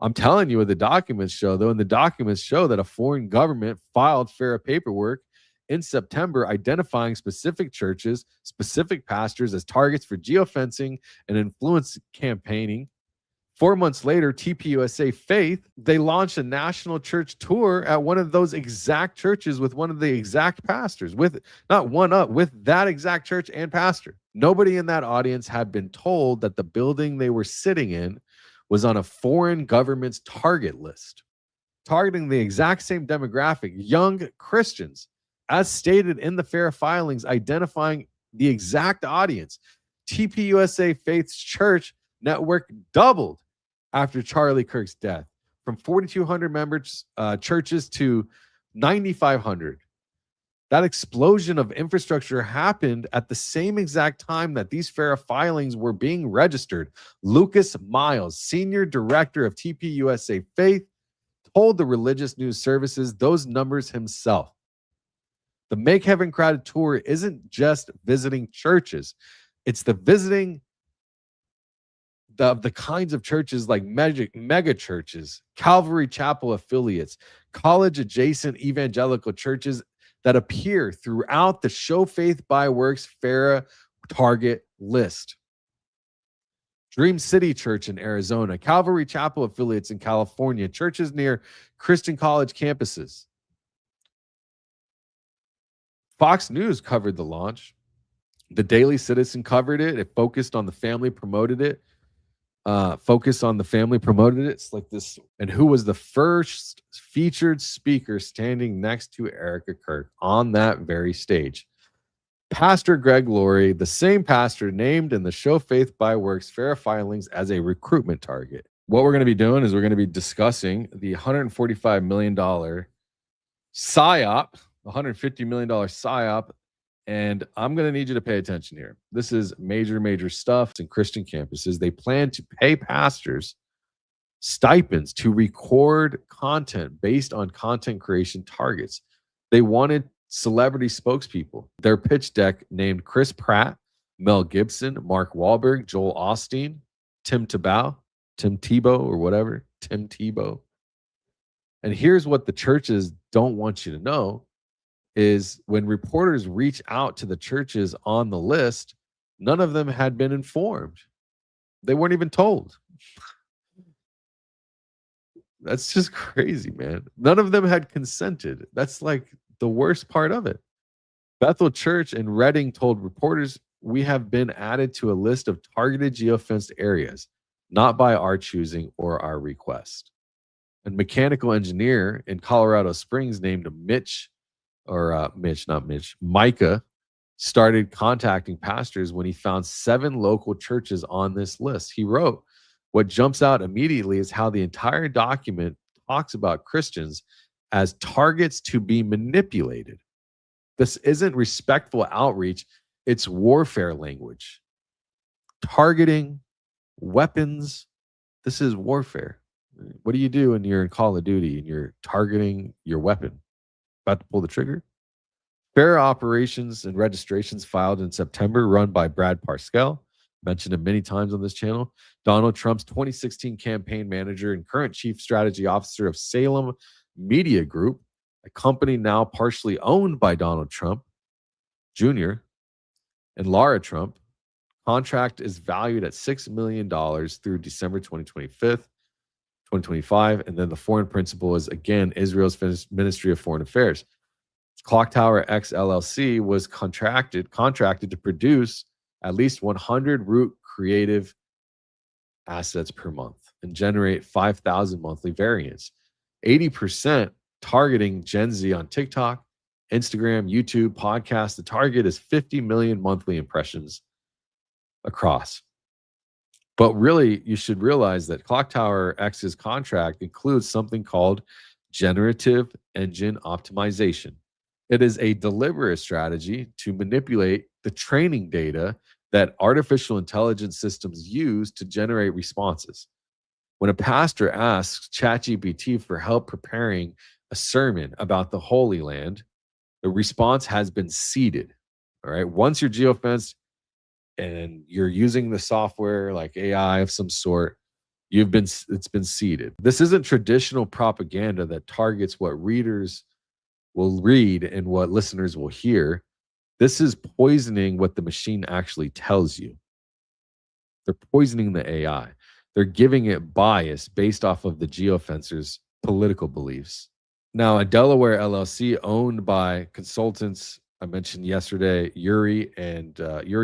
I'm telling you what the documents show, though, and the documents show that a foreign government filed FARA paperwork in September identifying specific churches, specific pastors as targets for geofencing and influence campaigning. 4 months later, TPUSA Faith, they launched a national church tour at one of those exact churches with one of the exact pastors, with not one up, with that exact church and pastor. Nobody in that audience had been told that the building they were sitting in was on a foreign government's target list, targeting the exact same demographic, young Christians, as stated in the FARA filings, identifying the exact audience. TPUSA Faith's church network doubled after Charlie Kirk's death, from 4,200 members churches to 9,500. That explosion of infrastructure happened at the same exact time that these FARA filings were being registered. Lucas Miles, senior director of TPUSA Faith, told the Religious News Services those numbers himself. The Make Heaven Crowded tour isn't just visiting churches. It's the visiting of the kinds of churches like mega churches, Calvary Chapel affiliates, college-adjacent evangelical churches that appear throughout the Show Faith by Works FARA target list. Dream City Church in Arizona, Calvary Chapel affiliates in California, churches near Christian college campuses. Fox News covered the launch. The Daily Citizen covered it. It focused on the family, promoted it. It's like this. And who was the first featured speaker standing next to Erika Kirk on that very stage? Pastor Greg Laurie, the same pastor named in the Show Faith by Works FARA filings as a recruitment target. What we're going to be doing is we're going to be discussing the $145 million PSYOP, $150 million PSYOP, and I'm going to need you to pay attention here. This is major stuff in Christian campuses. They plan to pay pastors stipends to record content based on content creation targets. They wanted celebrity spokespeople. Their pitch deck named Chris Pratt, Mel Gibson, Mark Wahlberg, Joel Osteen, Tim Tebow, And here's what the churches don't want you to know is when reporters reach out to the churches on the list, none of them had been informed. They weren't even told. That's just crazy, man. None of them had consented. That's like the worst part of it. Bethel Church in Reading told reporters, we have been added to a list of targeted geofenced areas, not by our choosing or our request. A mechanical engineer in Colorado Springs named Micah started contacting pastors when he found 7 local churches on this list. He wrote, what jumps out immediately is how the entire document talks about Christians as targets to be manipulated. This isn't respectful outreach, it's warfare language. Targeting, weapons, this is warfare. What do you do when you're in Call of Duty and you're targeting your weapon? About to pull the trigger? FARA operations and registrations filed in September, run by Brad Parscale, mentioned him many times on this channel, Donald Trump's 2016 campaign manager and current chief strategy officer of Salem Media Group, a company now partially owned by Donald Trump Jr. and Lara Trump. Contract is valued at $6 million through December 2025. And then the foreign principal is, again, Israel's Ministry of Foreign Affairs. Clocktower X LLC was contracted to produce at least 100 root creative assets per month and generate 5,000 monthly variants. 80% targeting Gen Z on TikTok, Instagram, YouTube, podcast. The target is 50 million monthly impressions across. But really, you should realize that Clocktower X's contract includes something called generative engine optimization. It is a deliberate strategy to manipulate the training data that artificial intelligence systems use to generate responses. When a pastor asks ChatGPT for help preparing a sermon about the Holy Land, the response has been seeded. All right. Once you're geofenced and you're using the software like AI of some sort, It's been seeded. This isn't traditional propaganda that targets what readers will read and what listeners will hear. This is poisoning what the machine actually tells you. They're poisoning the AI. They're giving it bias based off of the geofencer's political beliefs. Now, a Delaware LLC owned by consultants I mentioned yesterday, Yuri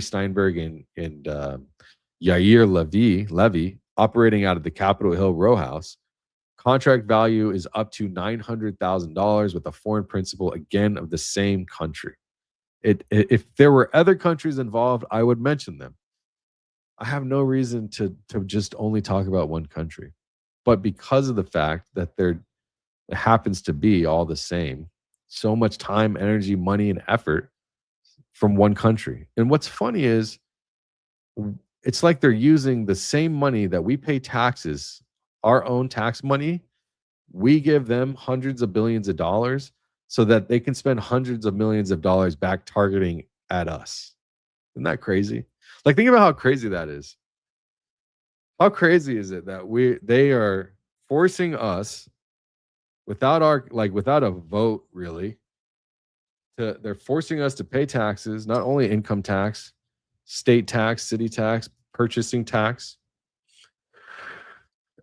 Steinberg and Yair Levy, operating out of the Capitol Hill row house. Contract value is up to $900,000 with a foreign principal, again, of the same country. If there were other countries involved, I would mention them. I have no reason to just only talk about one country. But because of the fact that it happens to be all the same, so much time, energy, money, and effort from one country. And what's funny is it's like they're using the same money that we pay taxes, our own tax money. We give them hundreds of billions of dollars so that they can spend hundreds of millions of dollars back targeting at us. Isn't that crazy? Like, think about how crazy that is. How crazy is it that they are forcing us without a vote, really, they're forcing us to pay taxes, not only income tax, state tax, city tax, purchasing tax.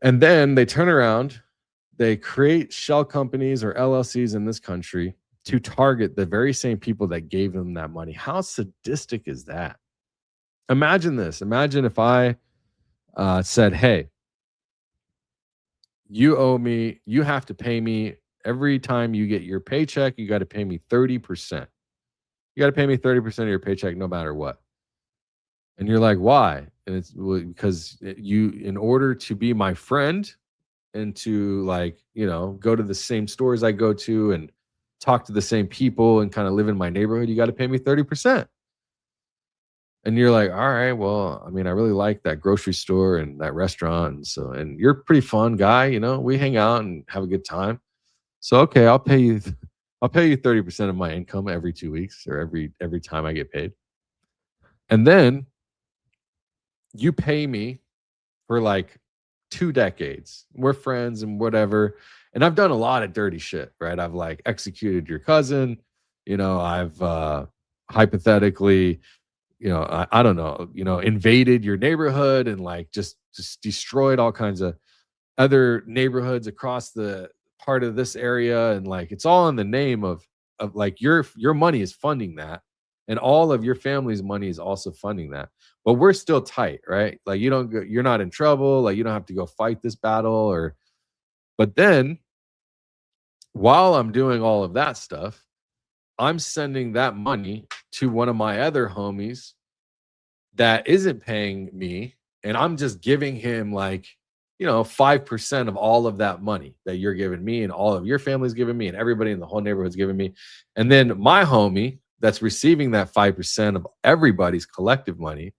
And then they turn around, they create shell companies or LLCs in this country to target the very same people that gave them that money. How sadistic is that? Imagine this. Imagine if I said, hey, you owe me, you have to pay me every time you get your paycheck, you got to pay me 30%. You got to pay me 30% of your paycheck no matter what. And you're like, why? And it's because in order to be my friend and to go to the same stores I go to and talk to the same people and kind of live in my neighborhood, you got to pay me 30%. And you're like, all right, well, I mean, I really like that grocery store and that restaurant. And you're a pretty fun guy, we hang out and have a good time. So, okay, I'll pay you 30% of my income every 2 weeks or every time I get paid. And then you pay me for like 2 decades. We're friends and whatever. And I've done a lot of dirty shit, right? I've executed your cousin. I've hypothetically, I don't know, invaded your neighborhood and just destroyed all kinds of other neighborhoods across the part of this area. And it's all in the name of your money is funding that. And all of your family's money is also funding that. But we're still tight, right? You're not in trouble. You don't have to go fight this battle but then while I'm doing all of that stuff, I'm sending that money to one of my other homies that isn't paying me. And I'm just giving him 5% of all of that money that you're giving me and all of your family's giving me and everybody in the whole neighborhood's giving me. And then my homie that's receiving that 5% of everybody's collective money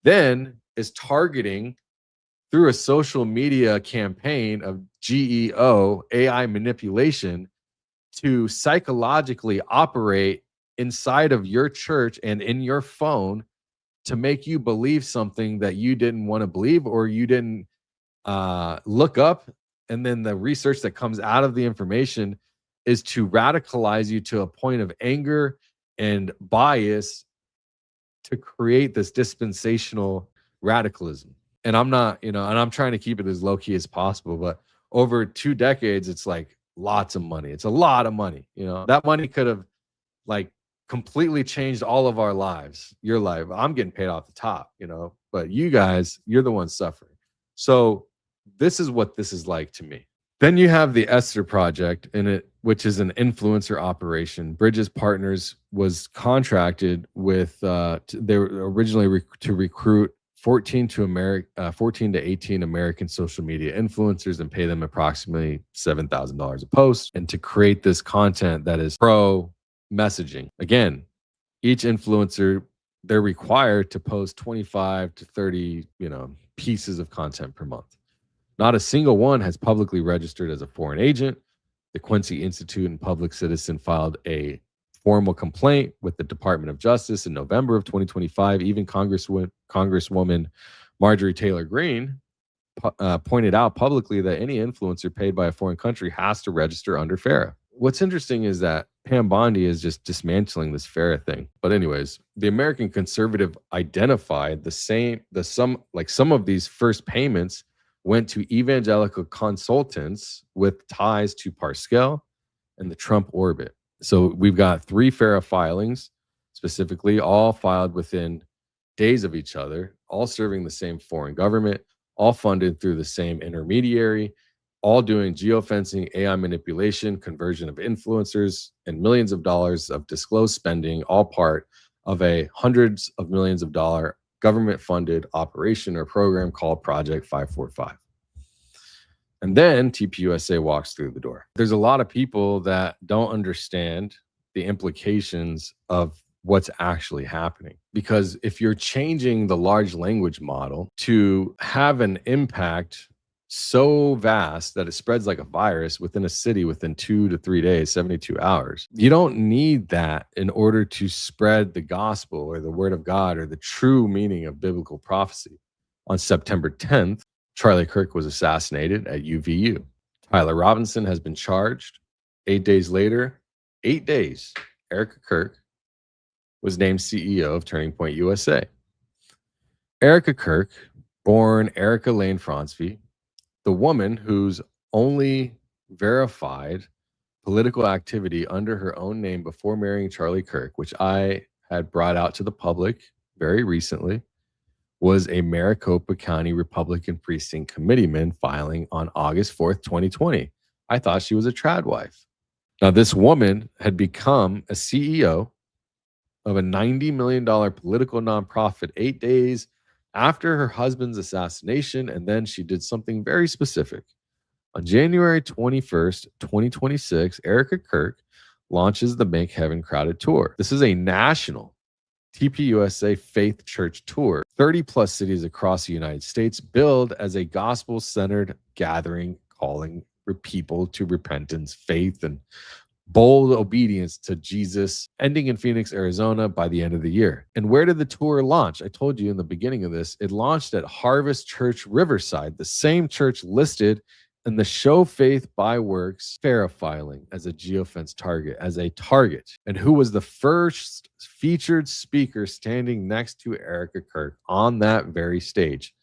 then is targeting through a social media campaign of GEO AI manipulation to psychologically operate inside of your church and in your phone to make you believe something that you didn't want to believe or you didn't look up. And then the research that comes out of the information is to radicalize you to a point of anger and bias to create this dispensational radicalism. And I'm not, and I'm trying to keep it as low key as possible, but over 2 decades, it's lots of money. It's a lot of money. That money could have completely changed all of our lives. Your life, I'm getting paid off the top, but you guys, you're the ones suffering. So this is what this is like to me. Then you have the Esther project in it, which is an influencer operation. Bridges Partners was contracted with, they were originally to recruit 14 to 18 American social media influencers and pay them approximately $7,000 a post, and to create this content that is pro messaging. Again, each influencer, they're required to post 25 to 30, pieces of content per month. Not a single one has publicly registered as a foreign agent. The Quincy Institute and Public Citizen filed a formal complaint with the Department of Justice in November of 2025. Even Congresswoman Marjorie Taylor Greene pointed out publicly that any influencer paid by a foreign country has to register under FARA. What's interesting is that Pam Bondi is just dismantling this FARA thing. But anyways, the American Conservative identified some of these first payments went to evangelical consultants with ties to Parscale and the Trump orbit. So we've got 3 FARA filings, specifically, all filed within days of each other, all serving the same foreign government, all funded through the same intermediary, all doing geofencing, AI manipulation, conversion of influencers, and millions of dollars of disclosed spending, all part of a hundreds of millions of dollar government-funded operation or program called Project 545. And then TPUSA walks through the door. There's a lot of people that don't understand the implications of what's actually happening. Because if you're changing the large language model to have an impact so vast that it spreads like a virus within a city within 2 to 3 days, 72 hours, you don't need that in order to spread the gospel or the word of God or the true meaning of biblical prophecy. On September 10th, Charlie Kirk was assassinated at UVU. Tyler Robinson has been charged. 8 days later, 8 days, Erika Kirk was named CEO of Turning Point USA. Erika Kirk, born Erica Lane Fronsby, the woman whose only verified political activity under her own name before marrying Charlie Kirk, which I had brought out to the public very recently, was a Maricopa County Republican Precinct Committeeman filing on August 4th, 2020. I thought she was a trad wife. Now, this woman had become a CEO of a $90 million political nonprofit 8 days after her husband's assassination, and then she did something very specific. On January 21st, 2026, Erika Kirk launches the Make Heaven Crowded Tour. This is a national TPUSA Faith Church Tour. 30 plus cities across the United States, billed as a gospel-centered gathering calling for people to repentance, faith, and bold obedience to Jesus, ending in Phoenix, Arizona by the end of the year. And where did the tour launch? I told you in the beginning of this, it launched at Harvest Church Riverside, the same church listed in the Show Faith by Works FARA filing as a geofence target, And who was the first featured speaker standing next to Erika Kirk on that very stage?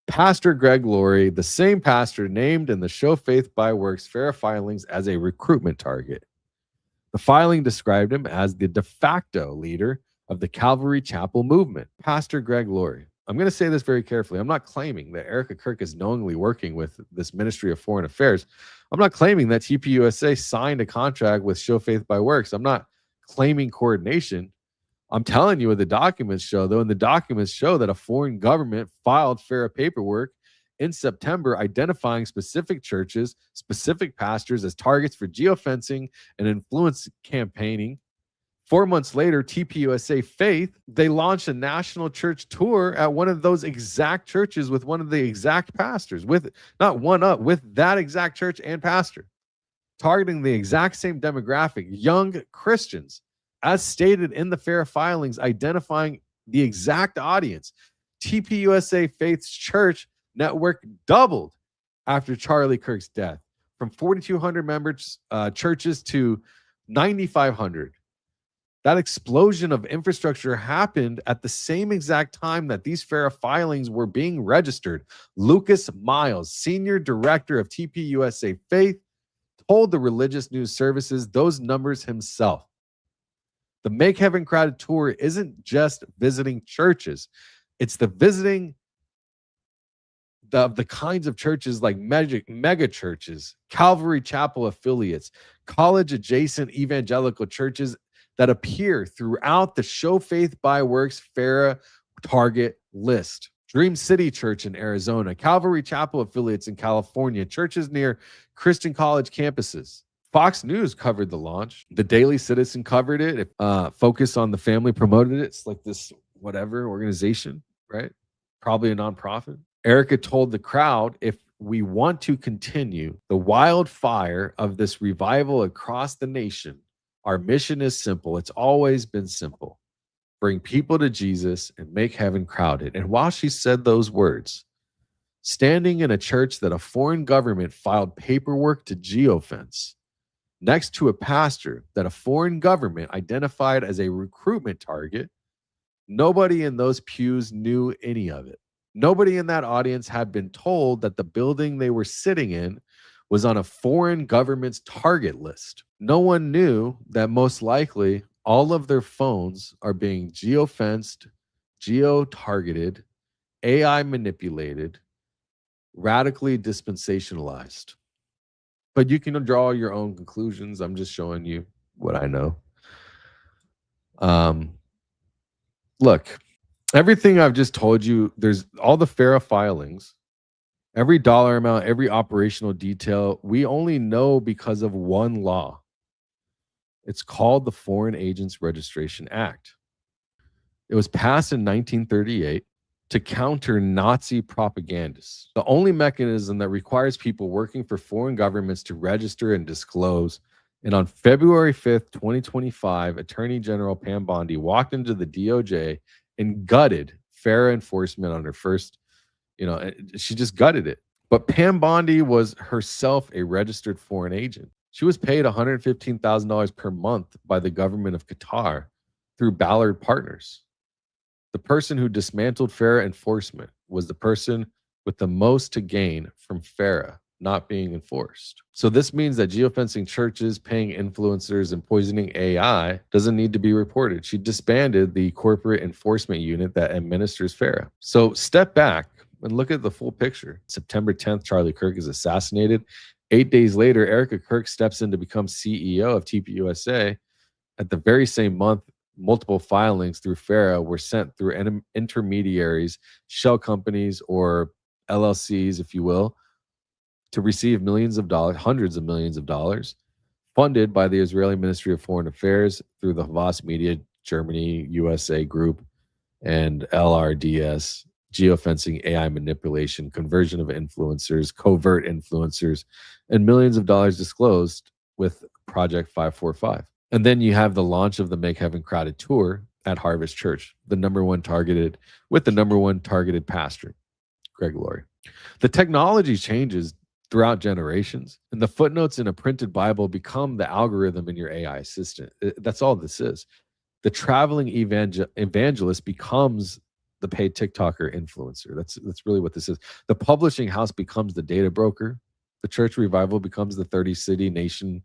Pastor Greg Laurie, the same pastor named in the Show Faith by Works FARA filings as a recruitment target. The filing described him as the de facto leader of the Calvary Chapel movement. Pastor Greg Laurie. I'm going to say this very carefully. I'm not claiming that Erika Kirk is knowingly working with this Ministry of Foreign Affairs. I'm not claiming that TPUSA signed a contract with Show Faith by Works. I'm not claiming coordination. I'm telling you what the documents show, though, and the documents show that a foreign government filed FARA paperwork in September identifying specific churches, specific pastors as targets for geofencing and influence campaigning. 4 months later, TPUSA Faith, they launched a national church tour at one of those exact churches with one of the exact pastors, with that exact church and pastor, targeting the exact same demographic, young Christians, as stated in the FARA filings, identifying the exact audience. TPUSA Faith's church network doubled after Charlie Kirk's death, from 4,200 members churches to 9,500. That explosion of infrastructure happened at the same exact time that these FARA filings were being registered. Lucas Miles, senior director of TPUSA Faith, told the Religious News Services those numbers himself. The Make Heaven Crowded Tour isn't just visiting churches. It's the visiting the kinds of churches like mega churches, Calvary Chapel affiliates, college-adjacent evangelical churches that appear throughout the Show Faith by Works FARA target list. Dream City Church in Arizona, Calvary Chapel affiliates in California, churches near Christian college campuses. Fox News covered the launch. The Daily Citizen covered it. Focus on the Family promoted it. It's like this whatever organization, right? Probably a nonprofit. Erika told the crowd, if we want to continue the wildfire of this revival across the nation, our mission is simple. It's always been simple. Bring people to Jesus and make heaven crowded. And while she said those words, standing in a church that a foreign government filed paperwork to Geofence, next to a pastor that a foreign government identified as a recruitment target, nobody in those pews knew any of it. Nobody in that audience had been told that the building they were sitting in was on a foreign government's target list. No one knew that most likely all of their phones are being geofenced, geo-targeted, AI manipulated, radically dispensationalized. But you can draw your own conclusions. I'm just showing you what I know. Look, everything I've just told you, there's all the FARA filings, every dollar amount, every operational detail, we only know because of one law. It's called the Foreign Agents Registration Act. It was passed in 1938 to counter Nazi propagandists. The only mechanism that requires people working for foreign governments to register and disclose. And on February 5th, 2025, Attorney General Pam Bondi walked into the DOJ and gutted FARA enforcement on her first, she just gutted it. But Pam Bondi was herself a registered foreign agent. She was paid $115,000 per month by the government of Qatar through Ballard Partners. The person who dismantled FARA enforcement was the person with the most to gain from FARA not being enforced. So this means that geofencing churches, paying influencers, and poisoning AI doesn't need to be reported. She disbanded the corporate enforcement unit that administers FARA. So step back and look at the full picture. September 10th, Charlie Kirk is assassinated. 8 days later, Erika Kirk steps in to become CEO of TPUSA. At the very same month, multiple filings through FARA were sent through intermediaries, shell companies, or LLCs, if you will, to receive millions of dollars, hundreds of millions of dollars, funded by the Israeli Ministry of Foreign Affairs through the Havas Media, Germany, USA Group, and LRDS, geofencing, AI manipulation, conversion of influencers, covert influencers, and millions of dollars disclosed with Project 545. And then you have the launch of the Make Heaven Crowded tour at Harvest Church, the number one targeted pastor, Greg Laurie. The technology changes throughout generations, and the footnotes in a printed Bible become the algorithm in your AI assistant. That's all this is. The traveling evangelist becomes the paid TikToker influencer. That's really what this is. The publishing house becomes the data broker. The church revival becomes the 30-city nation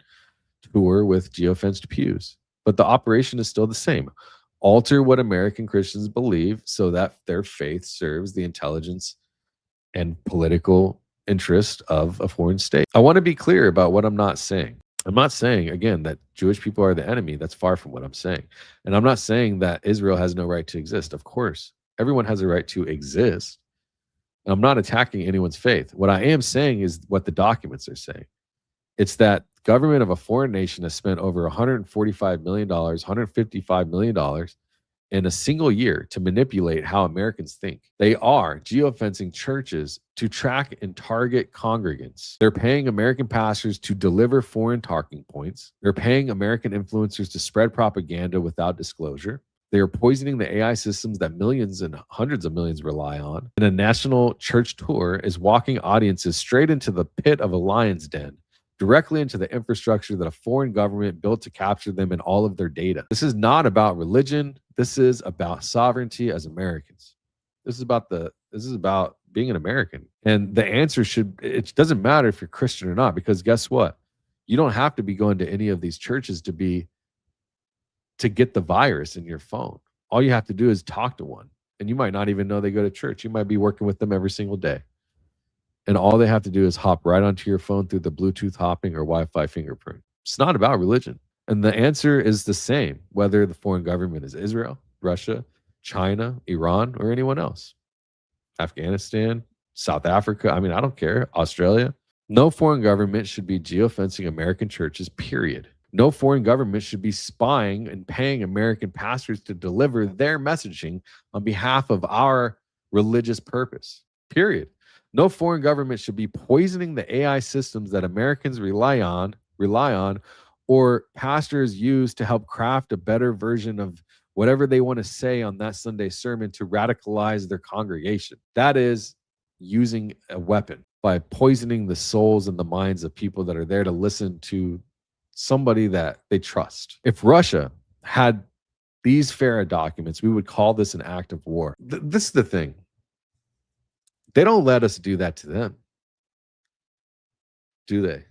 tour with geofenced pews. But the operation is still the same. Alter what American Christians believe so that their faith serves the intelligence and political interest of a foreign state. I want to be clear about what I'm not saying. I'm not saying, again, that Jewish people are the enemy. That's far from what I'm saying. And I'm not saying that Israel has no right to exist. Of course, everyone has a right to exist. I'm not attacking anyone's faith. What I am saying is what the documents are saying. It's that government of a foreign nation has spent over $145 million, $155 million in a single year to manipulate how Americans think. They are geofencing churches to track and target congregants. They're paying American pastors to deliver foreign talking points. They're paying American influencers to spread propaganda without disclosure. They are poisoning the AI systems that millions and hundreds of millions rely on. And a national church tour is walking audiences straight into the pit of a lion's den, directly into the infrastructure that a foreign government built to capture them and all of their data. This is not about religion. This is about sovereignty as Americans. This is about being an American. And the answer it doesn't matter if you're Christian or not, because guess what? You don't have to be going to any of these churches to get the virus in your phone. All you have to do is talk to one. And you might not even know they go to church. You might be working with them every single day. And all they have to do is hop right onto your phone through the Bluetooth hopping or Wi-Fi fingerprint. It's not about religion. And the answer is the same, whether the foreign government is Israel, Russia, China, Iran, or anyone else. Afghanistan, South Africa, I don't care, Australia. No foreign government should be geofencing American churches, period. No foreign government should be spying and paying American pastors to deliver their messaging on behalf of our religious purpose, period. No foreign government should be poisoning the AI systems that Americans rely on, or pastors use to help craft a better version of whatever they want to say on that Sunday sermon to radicalize their congregation. That is using a weapon, by poisoning the souls and the minds of people that are there to listen to somebody that they trust. If Russia had these FARA documents, we would call this an act of war. This is the thing. They don't let us do that to them, do they?